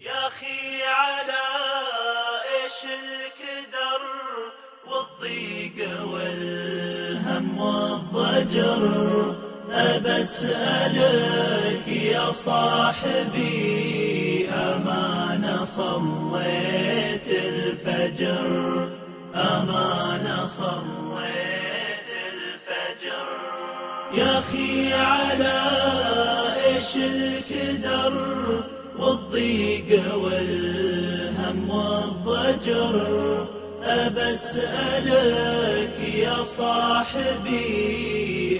يا أخي على إيش الكدر والضيق والهم والضجر، أبسألك يا صاحبي أمانة صليت الفجر، أمانة صليت الفجر. يا أخي على إيش الكدر والضيق والهم والضجر، أبسألك يا صاحبي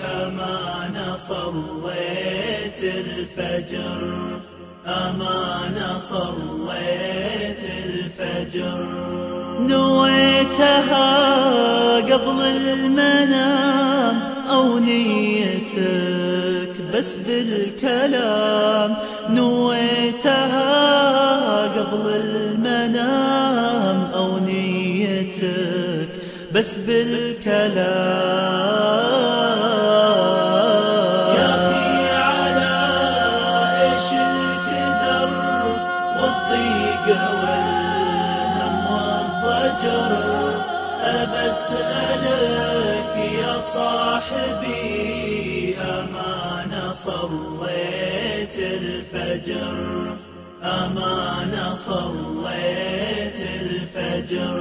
أمانة صليت الفجر، أمانة صليت الفجر. نويتها قبل المنام أو نيتك بس بالكلام، نويتها قبل المنام أو نيتك بس بالكلام. يا أخي على إيش الكدر والضيق والهم والضجر، أبسألك يا صاحبي أمانة صليت الفجر، أمانة صليت الفجر.